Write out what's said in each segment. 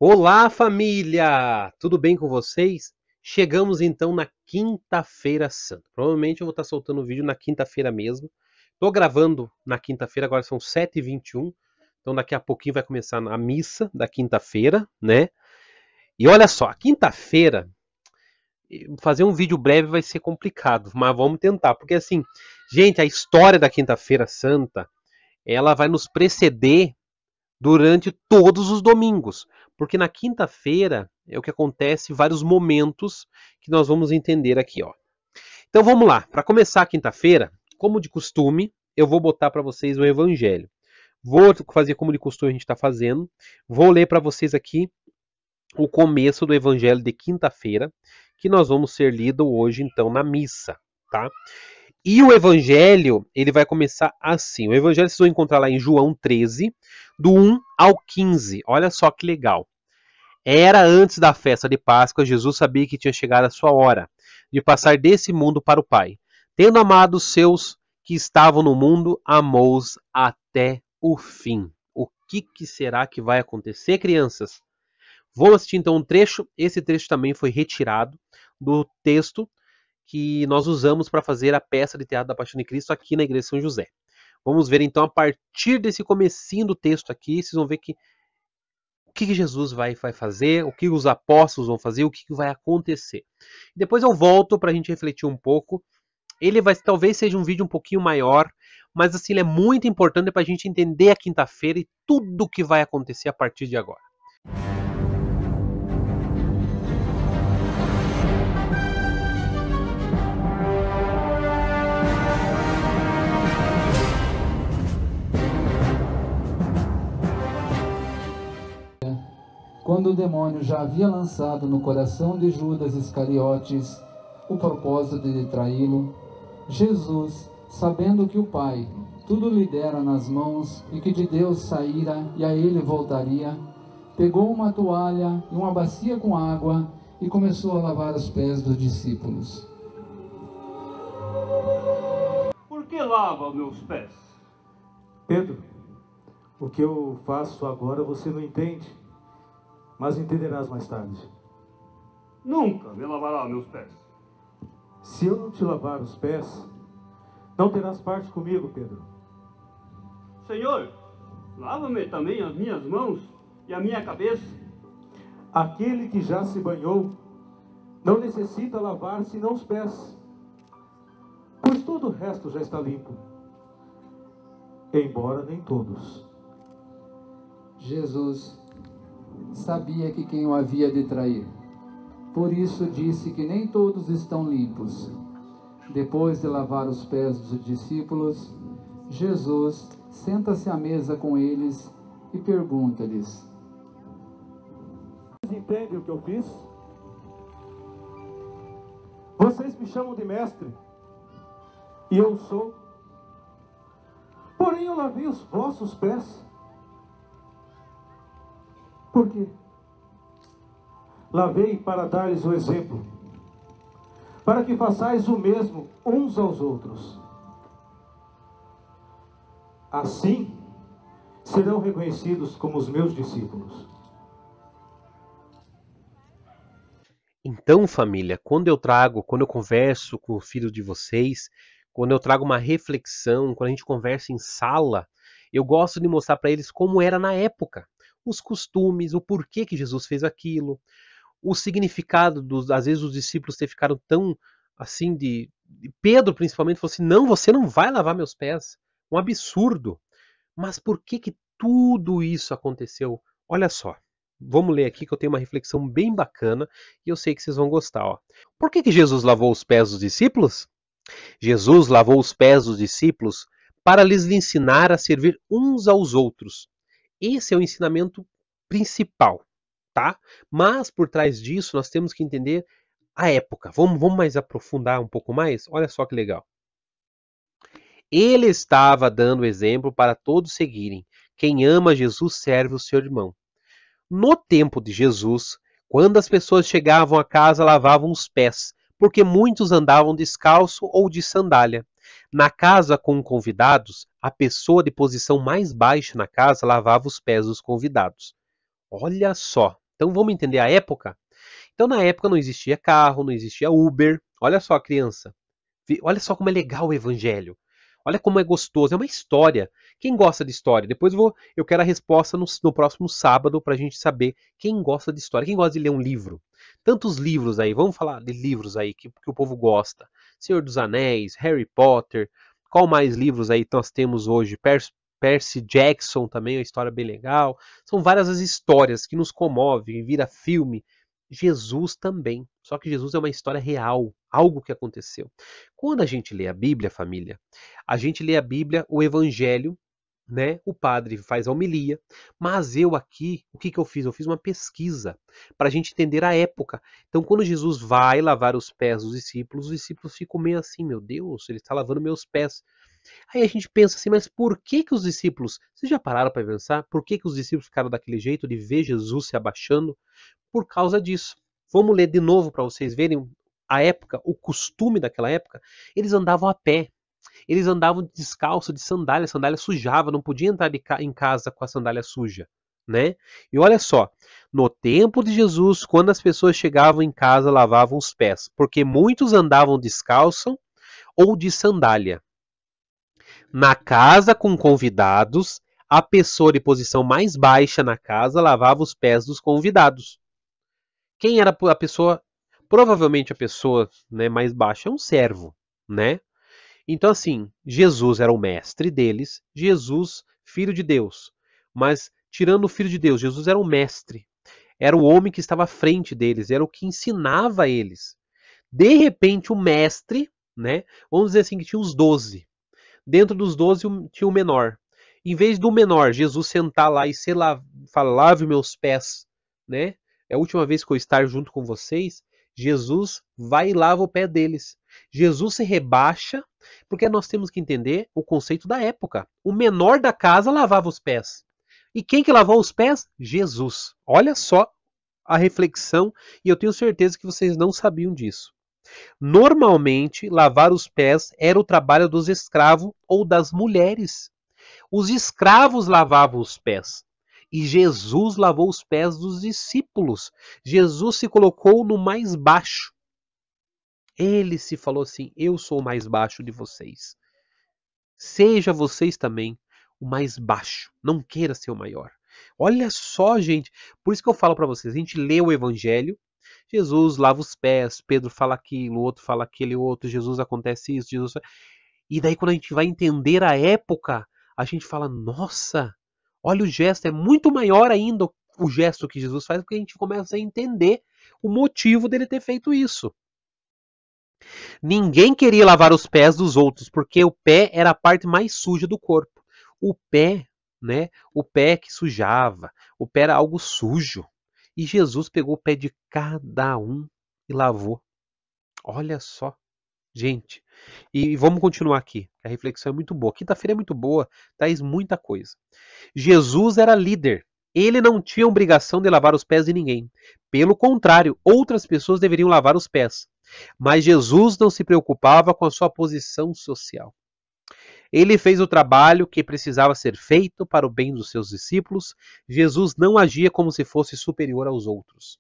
Olá, família! Tudo bem com vocês? Chegamos então na Quinta-feira Santa. Provavelmente eu vou estar soltando o vídeo na quinta-feira mesmo. Estou gravando na quinta-feira, agora são 7h21. Então daqui a pouquinho vai começar a missa da quinta-feira, né? E olha só, a quinta-feira, fazer um vídeo breve vai ser complicado, mas vamos tentar. Porque assim, gente, a história da Quinta-feira Santa, ela vai nos preceder durante todos os domingos, porque na quinta-feira é o que acontece vários momentos que nós vamos entender aqui, ó. Então vamos lá, para começar a quinta-feira, como de costume, eu vou botar para vocês o evangelho. Vou fazer como de costume a gente está fazendo. Vou ler para vocês aqui o começo do evangelho de quinta-feira, que nós vamos ser lido hoje então na missa, tá? E o evangelho, ele vai começar assim. O evangelho vocês vão encontrar lá em João 13, do 1 ao 15. Olha só que legal. Era antes da festa de Páscoa, Jesus sabia que tinha chegado a sua hora de passar desse mundo para o Pai. Tendo amado os seus que estavam no mundo, amou-os até o fim. O que será que vai acontecer, crianças? Vamos assistir então um trecho. Esse trecho também foi retirado do texto que nós usamos para fazer a peça de teatro da Paixão de Cristo aqui na Igreja São José. Vamos ver então a partir desse comecinho do texto aqui, vocês vão ver que o que Jesus vai fazer, o que os apóstolos vão fazer, o que vai acontecer. Depois eu volto para a gente refletir um pouco. Ele vai talvez seja um vídeo um pouquinho maior, mas assim ele é muito importante para a gente entender a quinta-feira e tudo o que vai acontecer a partir de agora. Quando o demônio já havia lançado no coração de Judas Iscariotes o propósito de traí-lo, Jesus, sabendo que o Pai tudo lhe dera nas mãos e que de Deus saíra e a ele voltaria, pegou uma toalha e uma bacia com água e começou a lavar os pés dos discípulos. Por que lava meus pés? Pedro, o que eu faço agora você não entende, mas entenderás mais tarde. Nunca me lavará meus pés. Se eu não te lavar os pés, não terás parte comigo, Pedro. Senhor, lava-me também as minhas mãos e a minha cabeça. Aquele que já se banhou não necessita lavar senão os pés, pois todo o resto já está limpo, embora nem todos. Jesus sabia que quem o havia de trair. Por isso disse que nem todos estão limpos. Depois de lavar os pés dos discípulos, Jesus senta-se à mesa com eles e pergunta-lhes: Vocês entendem o que eu fiz? Vocês me chamam de mestre, e eu sou. Porém eu lavei os vossos pés. Por quê? Lavei para dar-lhes o exemplo, para que façais o mesmo uns aos outros. Assim, serão reconhecidos como os meus discípulos. Então, família, quando eu converso com o filho de vocês, quando eu trago uma reflexão, quando a gente conversa em sala, eu gosto de mostrar para eles como era na época, os costumes, o porquê que Jesus fez aquilo, o significado dos, às vezes os discípulos ter ficado tão assim de Pedro principalmente falou assim: "Não, você não vai lavar meus pés". Um absurdo. Mas por que tudo isso aconteceu? Olha só. Vamos ler aqui que eu tenho uma reflexão bem bacana e eu sei que vocês vão gostar, ó. Por que Jesus lavou os pés dos discípulos? Jesus lavou os pés dos discípulos para lhes ensinar a servir uns aos outros. Esse é o ensinamento principal, tá? Mas por trás disso nós temos que entender a época. Vamos mais aprofundar um pouco mais? Olha só que legal. Ele estava dando exemplo para todos seguirem. Quem ama Jesus serve o seu irmão. No tempo de Jesus, quando as pessoas chegavam à casa, lavavam os pés, porque muitos andavam descalço ou de sandália. Na casa com convidados, a pessoa de posição mais baixa na casa lavava os pés dos convidados. Olha só, Então vamos entender a época? Então na época não existia carro, não existia Uber. Olha só, criança. Olha só como é legal o evangelho. Olha como é gostoso. É uma história. Quem gosta de história? Depois eu quero a resposta no próximo sábado para a gente saber quem gosta de história. Quem gosta de ler um livro? Tantos livros aí. Vamos falar de livros aí que o povo gosta. Senhor dos Anéis, Harry Potter. Qual mais livros aí nós temos hoje? Percy Jackson também, uma história bem legal. São várias as histórias que nos comovem, vira filme. Jesus também. Só que Jesus é uma história real, algo que aconteceu. Quando a gente lê a Bíblia, família, a gente lê a Bíblia, o Evangelho, né? O padre faz a homilia, mas eu aqui, o que eu fiz? Eu fiz uma pesquisa para a gente entender a época. Então, quando Jesus vai lavar os pés dos discípulos, os discípulos ficam meio assim, meu Deus, ele está lavando meus pés. Aí a gente pensa assim, mas por que os discípulos, vocês já pararam para pensar, por que os discípulos ficaram daquele jeito de ver Jesus se abaixando? Por causa disso. Vamos ler de novo para vocês verem a época, o costume daquela época. Eles andavam a pé. Eles andavam descalço, de sandália. A sandália sujava, não podia entrar em casa com a sandália suja, né? E olha só, no tempo de Jesus, quando as pessoas chegavam em casa, lavavam os pés, porque muitos andavam descalço ou de sandália. Na casa com convidados, a pessoa de posição mais baixa na casa lavava os pés dos convidados. Quem era a pessoa? Provavelmente a pessoa, né, mais baixa é um servo, né? Então assim, Jesus era o mestre deles, Jesus, filho de Deus. Mas tirando o filho de Deus, Jesus era o mestre. Era o homem que estava à frente deles, era o que ensinava a eles. De repente o mestre, né? Vamos dizer assim que tinha os 12. Dentro dos 12 tinha o menor. Em vez do menor, Jesus sentar lá e falar, lave meus pés, né? É a última vez que eu estar junto com vocês. Jesus vai e lava o pé deles. Jesus se rebaixa, porque nós temos que entender o conceito da época. O menor da casa lavava os pés. E quem que lavou os pés? Jesus. Olha só a reflexão, e eu tenho certeza que vocês não sabiam disso. Normalmente, lavar os pés era o trabalho dos escravos ou das mulheres. Os escravos lavavam os pés. E Jesus lavou os pés dos discípulos. Jesus se colocou no mais baixo. Ele se falou assim: eu sou o mais baixo de vocês. Seja vocês também o mais baixo. Não queira ser o maior. Olha só, gente. Por isso que eu falo para vocês. A gente lê o Evangelho. Jesus lava os pés. Pedro fala aquilo. O outro fala aquele outro. Jesus acontece isso. Jesus... E daí quando a gente vai entender a época, a gente fala, nossa, olha o gesto, é muito maior ainda o gesto que Jesus faz, porque a gente começa a entender o motivo dele ter feito isso. Ninguém queria lavar os pés dos outros, porque o pé era a parte mais suja do corpo. O pé, né? O pé que sujava, o pé era algo sujo. E Jesus pegou o pé de cada um e lavou. Olha só, gente. E vamos continuar aqui. A reflexão é muito boa. Quinta-feira é muito boa, traz muita coisa. Jesus era líder. Ele não tinha obrigação de lavar os pés de ninguém. Pelo contrário, outras pessoas deveriam lavar os pés. Mas Jesus não se preocupava com a sua posição social. Ele fez o trabalho que precisava ser feito para o bem dos seus discípulos. Jesus não agia como se fosse superior aos outros.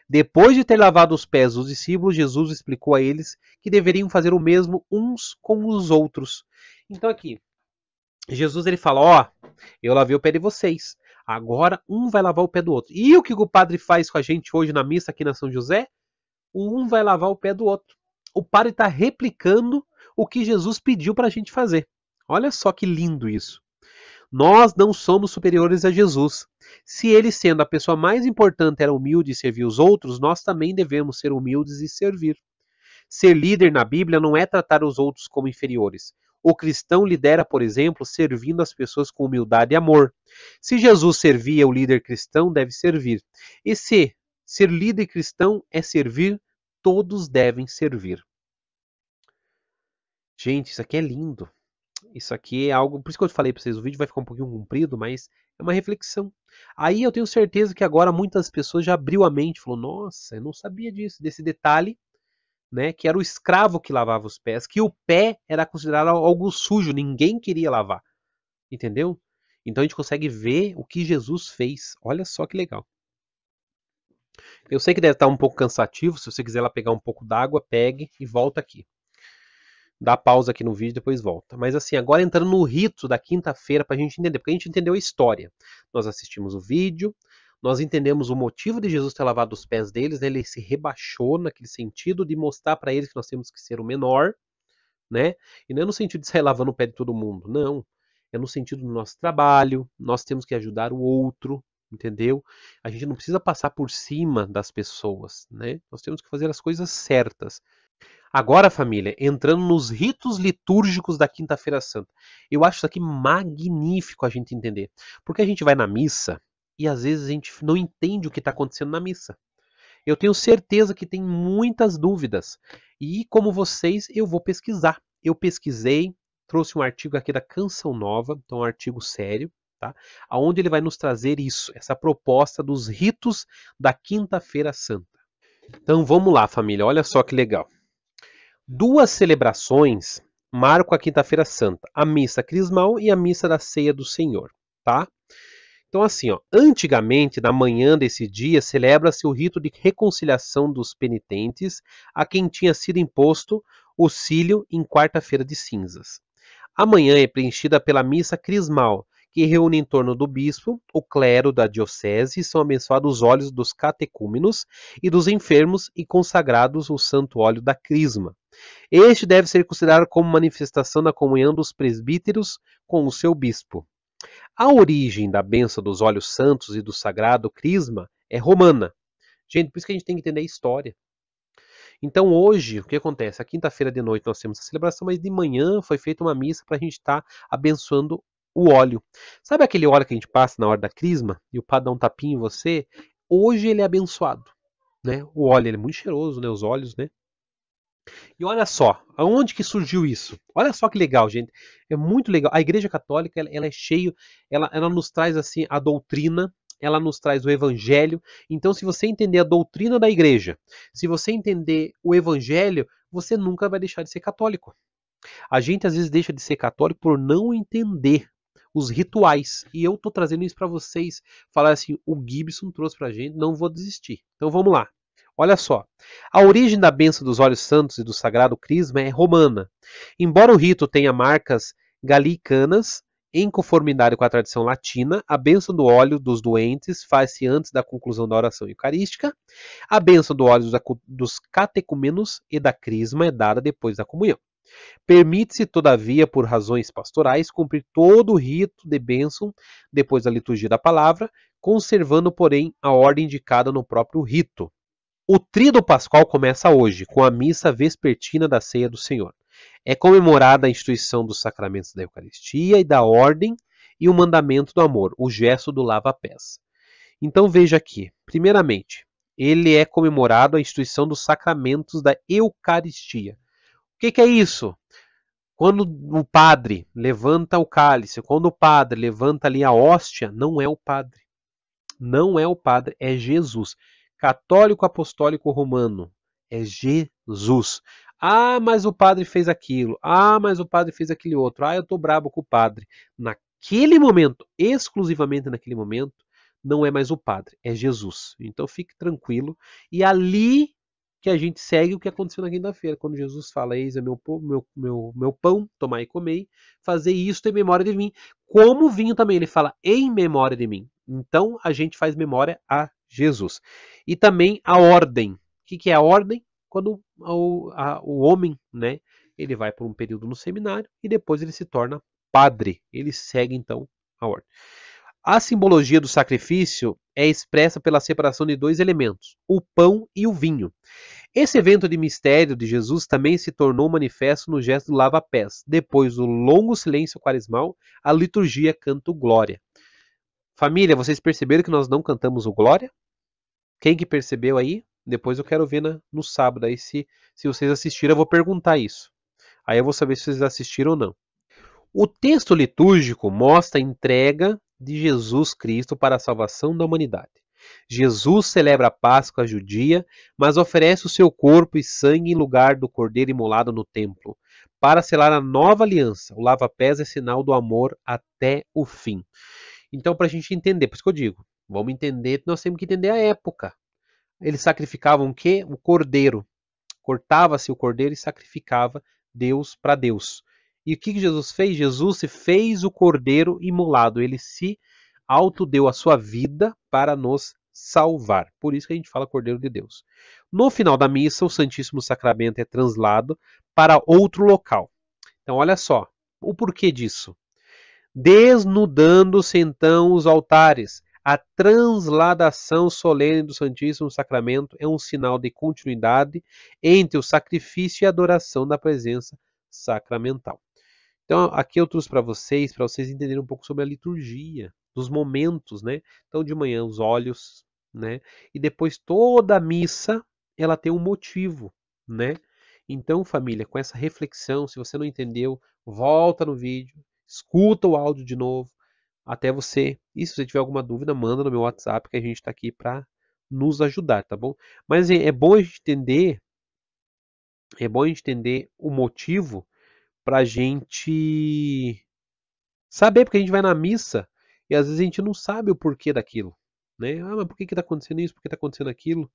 Depois de ter lavado os pés dos discípulos, Jesus explicou a eles que deveriam fazer o mesmo uns com os outros. Então aqui, Jesus ele fala, ó, eu lavei o pé de vocês. Agora um vai lavar o pé do outro. E o que o padre faz com a gente hoje na missa aqui na São José? Um vai lavar o pé do outro. O padre está replicando o que Jesus pediu para a gente fazer. Olha só que lindo isso. Nós não somos superiores a Jesus. Se ele, sendo a pessoa mais importante, era humilde e servia os outros, nós também devemos ser humildes e servir. Ser líder na Bíblia não é tratar os outros como inferiores. O cristão lidera, por exemplo, servindo as pessoas com humildade e amor. Se Jesus servia, o líder cristão deve servir. E se ser líder cristão é servir, todos devem servir. Gente, isso aqui é lindo. Isso aqui é algo, por isso que eu falei para vocês, o vídeo vai ficar um pouquinho comprido, mas é uma reflexão. Aí eu tenho certeza que agora muitas pessoas já abriu a mente, falou, nossa, eu não sabia disso, desse detalhe, né, que era o escravo que lavava os pés, que o pé era considerado algo sujo, ninguém queria lavar, entendeu? Então a gente consegue ver o que Jesus fez, olha só que legal. Eu sei que deve estar um pouco cansativo, se você quiser lá pegar um pouco d'água, pegue e volta aqui. Dá pausa aqui no vídeo e depois volta. Mas assim, agora entrando no rito da quinta-feira para a gente entender, porque a gente entendeu a história. Nós assistimos o vídeo, nós entendemos o motivo de Jesus ter lavado os pés deles, né? Ele se rebaixou naquele sentido de mostrar para eles que nós temos que ser o menor, né? E não é no sentido de sair lavando o pé de todo mundo, não. É no sentido do nosso trabalho, nós temos que ajudar o outro, entendeu? A gente não precisa passar por cima das pessoas, né? Nós temos que fazer as coisas certas. Agora, família, entrando nos ritos litúrgicos da Quinta-feira Santa. Eu acho isso aqui magnífico a gente entender. Porque a gente vai na missa e às vezes a gente não entende o que está acontecendo na missa. Eu tenho certeza que tem muitas dúvidas. E como vocês, eu vou pesquisar. Eu pesquisei, trouxe um artigo aqui da Canção Nova, então um artigo sério, tá? Onde ele vai nos trazer isso, essa proposta dos ritos da Quinta-feira Santa. Então vamos lá, família, olha só que legal. Duas celebrações marcam a Quinta-feira Santa, a missa crismal e a missa da Ceia do Senhor, tá? Então assim, ó, antigamente, na manhã desse dia, celebra-se o rito de reconciliação dos penitentes a quem tinha sido imposto o cílio em quarta-feira de cinzas. A manhã é preenchida pela missa crismal, que reúne em torno do bispo, o clero da diocese, e são abençoados os olhos dos catecúmenos e dos enfermos e consagrados o santo óleo da crisma. Este deve ser considerado como manifestação da comunhão dos presbíteros com o seu bispo. A origem da bênção dos óleos santos e do sagrado crisma é romana. Gente, por isso que a gente tem que entender a história. Então hoje, o que acontece? A quinta-feira de noite nós temos a celebração, mas de manhã foi feita uma missa para a gente estar abençoando o óleo. Sabe aquele óleo que a gente passa na hora da crisma e o padre dá um tapinho em você? Hoje ele é abençoado, né? O óleo ele é muito cheiroso, né? Os óleos, né? E olha só, aonde que surgiu isso? Olha só que legal, gente. É muito legal. A Igreja Católica, ela é cheio, ela nos traz assim a doutrina, ela nos traz o Evangelho. Então, se você entender a doutrina da Igreja, se você entender o Evangelho, você nunca vai deixar de ser católico. A gente às vezes deixa de ser católico por não entender os rituais. E eu tô trazendo isso para vocês. Falar assim, o Gibson trouxe pra gente, não vou desistir. Então vamos lá. Olha só, a origem da bênção dos óleos santos e do sagrado crisma é romana. Embora o rito tenha marcas galicanas, em conformidade com a tradição latina, a bênção do óleo dos doentes faz-se antes da conclusão da oração eucarística. A bênção do óleo dos catecúmenos e da crisma é dada depois da comunhão. Permite-se, todavia, por razões pastorais, cumprir todo o rito de bênção depois da liturgia da palavra, conservando, porém, a ordem indicada no próprio rito. O Tríduo Pascual começa hoje, com a missa vespertina da Ceia do Senhor. É comemorada a instituição dos sacramentos da Eucaristia e da ordem e o mandamento do amor, o gesto do lava-pés. Então veja aqui, primeiramente, ele é comemorado a instituição dos sacramentos da Eucaristia. O que é isso? Quando o padre levanta o cálice, quando o padre levanta ali a hóstia, não é o padre. Não é o padre, é Jesus. Católico Apostólico Romano, é Jesus. Ah, mas o padre fez aquilo. Ah, mas o padre fez aquele outro. Ah, eu tô brabo com o padre. Naquele momento, exclusivamente naquele momento, não é mais o padre, é Jesus. Então fique tranquilo. E ali que a gente segue o que aconteceu na quinta-feira, quando Jesus fala, eis é meu pão, tomai e comei, fazei isto em memória de mim. Como o vinho também, ele fala em memória de mim. Então a gente faz memória a Jesus. E também a ordem. O que é a ordem? Quando o homem, né, ele vai por um período no seminário e depois ele se torna padre. Ele segue então a ordem. A simbologia do sacrifício é expressa pela separação de dois elementos, o pão e o vinho. Esse evento de mistério de Jesus também se tornou manifesto no gesto do lava-pés. Depois do longo silêncio quaresmal, a liturgia canta o Glória. Família, vocês perceberam que nós não cantamos o Glória? Quem que percebeu aí? Depois eu quero ver no sábado. Aí se vocês assistiram, eu vou perguntar isso. Aí eu vou saber se vocês assistiram ou não. O texto litúrgico mostra a entrega de Jesus Cristo para a salvação da humanidade. Jesus celebra a Páscoa judia, mas oferece o seu corpo e sangue em lugar do cordeiro imolado no templo, para selar a nova aliança. O lava-pés é sinal do amor até o fim. Então, para a gente entender, por isso que eu digo, vamos entender, nós temos que entender a época. eles sacrificavam o quê? O cordeiro. Cortava-se o cordeiro e sacrificava Deus para Deus. E o que Jesus fez? Jesus se fez o cordeiro imolado. Ele se autodeu a sua vida para nos salvar. Por isso que a gente fala Cordeiro de Deus. No final da missa, o Santíssimo Sacramento é translado para outro local. Então, olha só, o porquê disso. Desnudando-se então os altares, a transladação solene do Santíssimo Sacramento é um sinal de continuidade entre o sacrifício e a adoração da presença sacramental. Então, aqui eu trouxe para vocês entenderem um pouco sobre a liturgia, dos momentos, né? Então, de manhã, os olhos, né? E depois toda a missa, ela tem um motivo, né? Então, família, com essa reflexão, se você não entendeu, volta no vídeo, escuta o áudio de novo, até você. E se você tiver alguma dúvida, manda no meu WhatsApp, que a gente está aqui para nos ajudar, tá bom? Mas é bom a gente entender o motivo para a gente saber, porque a gente vai na missa e às vezes a gente não sabe o porquê daquilo, né? Ah, mas por que está acontecendo isso? Por que está acontecendo aquilo?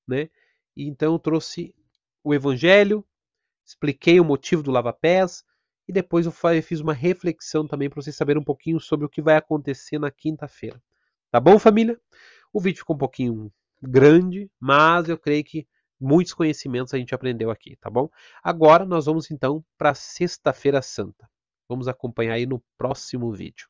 Né? E então eu trouxe o Evangelho, expliquei o motivo do lava-pés e depois eu fiz uma reflexão também para vocês saberem um pouquinho sobre o que vai acontecer na quinta-feira. Tá bom, família? O vídeo ficou um pouquinho grande, mas eu creio que muitos conhecimentos a gente aprendeu aqui, tá bom? Agora nós vamos então para a Sexta-feira Santa. Vamos acompanhar aí no próximo vídeo.